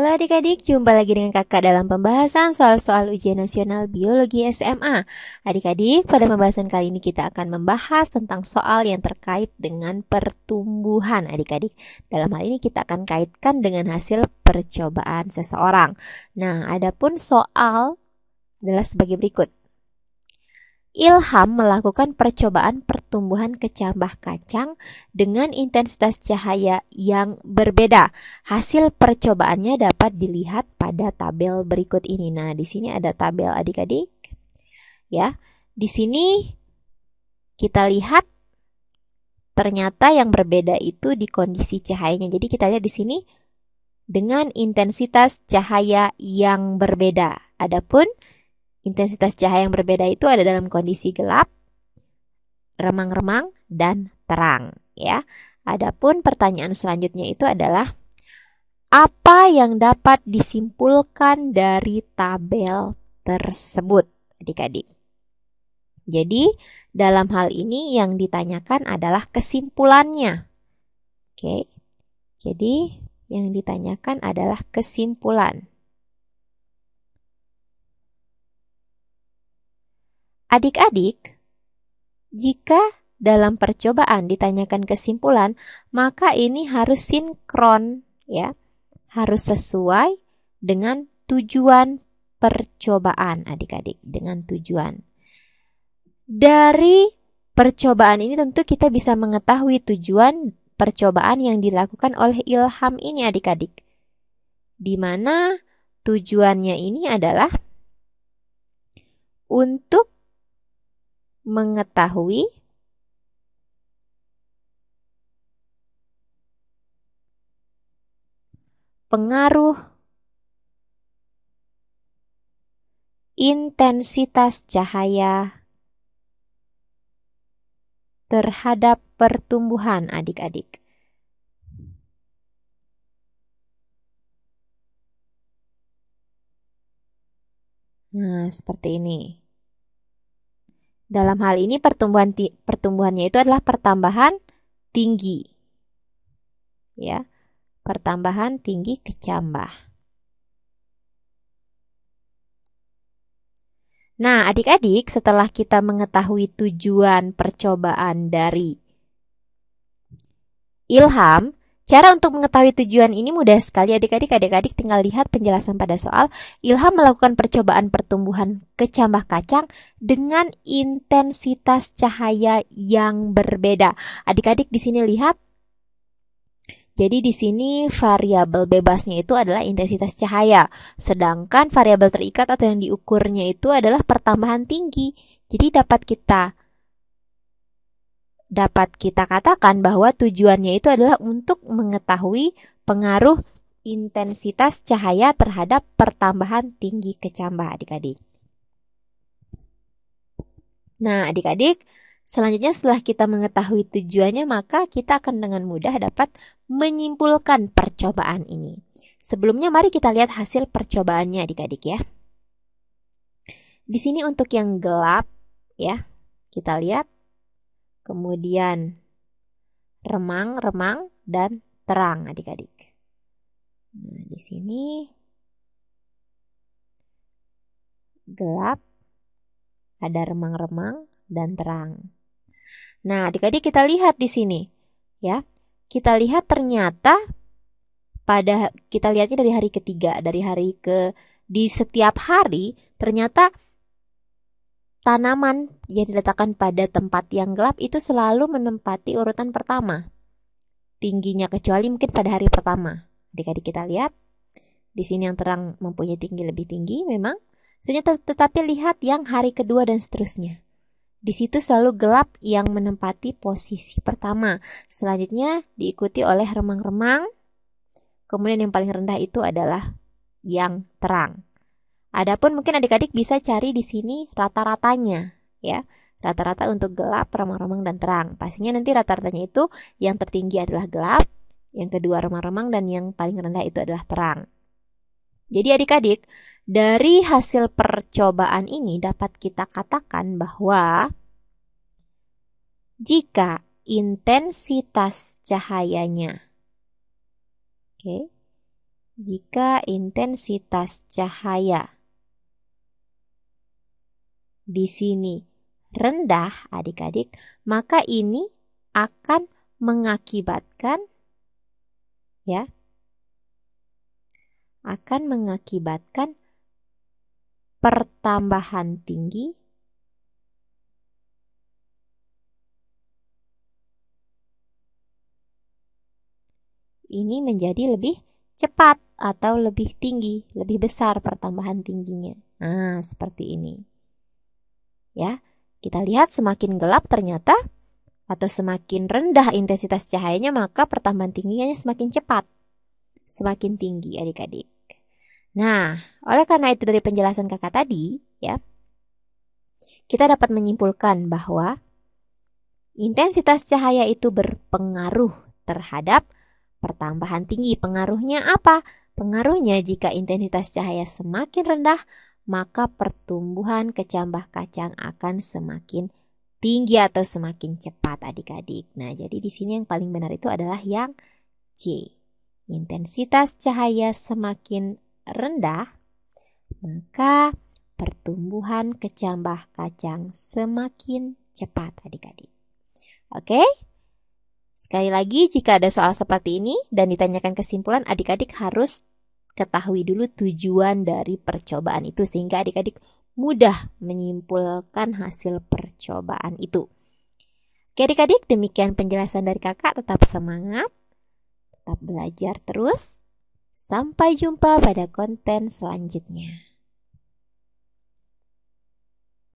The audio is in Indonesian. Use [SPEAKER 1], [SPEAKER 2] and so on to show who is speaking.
[SPEAKER 1] Halo adik-adik, jumpa lagi dengan kakak dalam pembahasan soal-soal ujian nasional biologi SMA. Adik-adik, pada pembahasan kali ini kita akan membahas tentang soal yang terkait dengan pertumbuhan adik-adik. Dalam hal ini kita akan kaitkan dengan hasil percobaan seseorang. Nah, adapun soal adalah sebagai berikut. Ilham melakukan percobaan pertumbuhan kecambah kacang dengan intensitas cahaya yang berbeda. Hasil percobaannya dapat dilihat pada tabel berikut ini. Nah, di sini ada tabel adik-adik. Ya, di sini kita lihat ternyata yang berbeda itu di kondisi cahayanya. Jadi kita lihat di sini dengan intensitas cahaya yang berbeda. Adapun intensitas cahaya yang berbeda itu ada dalam kondisi gelap, remang-remang, dan terang. Ya. Adapun pertanyaan selanjutnya itu adalah apa yang dapat disimpulkan dari tabel tersebut, adik-adik? Jadi, dalam hal ini yang ditanyakan adalah kesimpulannya. Oke. Jadi, yang ditanyakan adalah kesimpulan. Adik-adik, jika dalam percobaan ditanyakan kesimpulan, maka ini harus sinkron, ya. Harus sesuai dengan tujuan percobaan, adik-adik, dengan tujuan. Dari percobaan ini tentu kita bisa mengetahui tujuan percobaan yang dilakukan oleh Ilham ini, adik-adik. Di mana tujuannya ini adalah untuk mengetahui pengaruh intensitas cahaya terhadap pertumbuhan adik-adik. Nah, seperti ini. Dalam hal ini pertumbuhannya itu adalah pertambahan tinggi. Ya, pertambahan tinggi kecambah. Nah, adik-adik, setelah kita mengetahui tujuan percobaan dari Ilham, cara untuk mengetahui tujuan ini mudah sekali adik-adik. Adik-adik tinggal lihat penjelasan pada soal. Ilham melakukan percobaan pertumbuhan kecambah kacang dengan intensitas cahaya yang berbeda. Adik-adik di sini lihat. Jadi di sini variabel bebasnya itu adalah intensitas cahaya, sedangkan variabel terikat atau yang diukurnya itu adalah pertambahan tinggi. Jadi dapat kita katakan bahwa tujuannya itu adalah untuk mengetahui pengaruh intensitas cahaya terhadap pertambahan tinggi kecambah, adik-adik. Nah, adik-adik, selanjutnya setelah kita mengetahui tujuannya, maka kita akan dengan mudah dapat menyimpulkan percobaan ini. Sebelumnya mari kita lihat hasil percobaannya, adik-adik ya. Di sini untuk yang gelap ya, kita lihat. Kemudian remang-remang dan terang, adik-adik. Nah, di sini gelap, ada remang-remang dan terang. Nah, adik-adik kita lihat di sini, ya. Kita lihat ternyata kita lihatnya dari hari ketiga, di setiap hari ternyata tanaman yang diletakkan pada tempat yang gelap itu selalu menempati urutan pertama tingginya, kecuali mungkin pada hari pertama. Adik-adik kita lihat di sini yang terang mempunyai tinggi lebih tinggi memang, tetapi lihat yang hari kedua dan seterusnya. Di situ selalu gelap yang menempati posisi pertama. Selanjutnya diikuti oleh remang-remang. Kemudian yang paling rendah itu adalah yang terang. Adapun mungkin adik-adik bisa cari di sini rata-ratanya, ya. Rata-rata untuk gelap, remang-remang, dan terang. Pastinya nanti rata-ratanya itu yang tertinggi adalah gelap, yang kedua remang-remang, dan yang paling rendah itu adalah terang. Jadi adik-adik, dari hasil percobaan ini dapat kita katakan bahwa jika intensitas cahayanya Jika intensitas cahaya di sini rendah adik-adik, maka ini akan mengakibatkan pertambahan tinggi ini menjadi lebih cepat atau lebih tinggi, lebih besar pertambahan tingginya. Nah, seperti ini. Ya, kita lihat semakin gelap ternyata atau semakin rendah intensitas cahayanya, maka pertambahan tingginya semakin cepat, semakin tinggi adik-adik. Nah, oleh karena itu dari penjelasan kakak tadi, ya, kita dapat menyimpulkan bahwa intensitas cahaya itu berpengaruh terhadap pertambahan tinggi. Pengaruhnya apa? Pengaruhnya jika intensitas cahaya semakin rendah, maka pertumbuhan kecambah kacang akan semakin tinggi atau semakin cepat adik-adik. Nah, jadi di sini yang paling benar itu adalah yang C. Intensitas cahaya semakin rendah, maka pertumbuhan kecambah kacang semakin cepat adik-adik. Oke? Sekali lagi, jika ada soal seperti ini dan ditanyakan kesimpulan, adik-adik harus ketahui dulu tujuan dari percobaan itu sehingga adik-adik mudah menyimpulkan hasil percobaan itu. Oke adik-adik, demikian penjelasan dari kakak. Tetap semangat, tetap belajar terus. Sampai jumpa pada konten selanjutnya.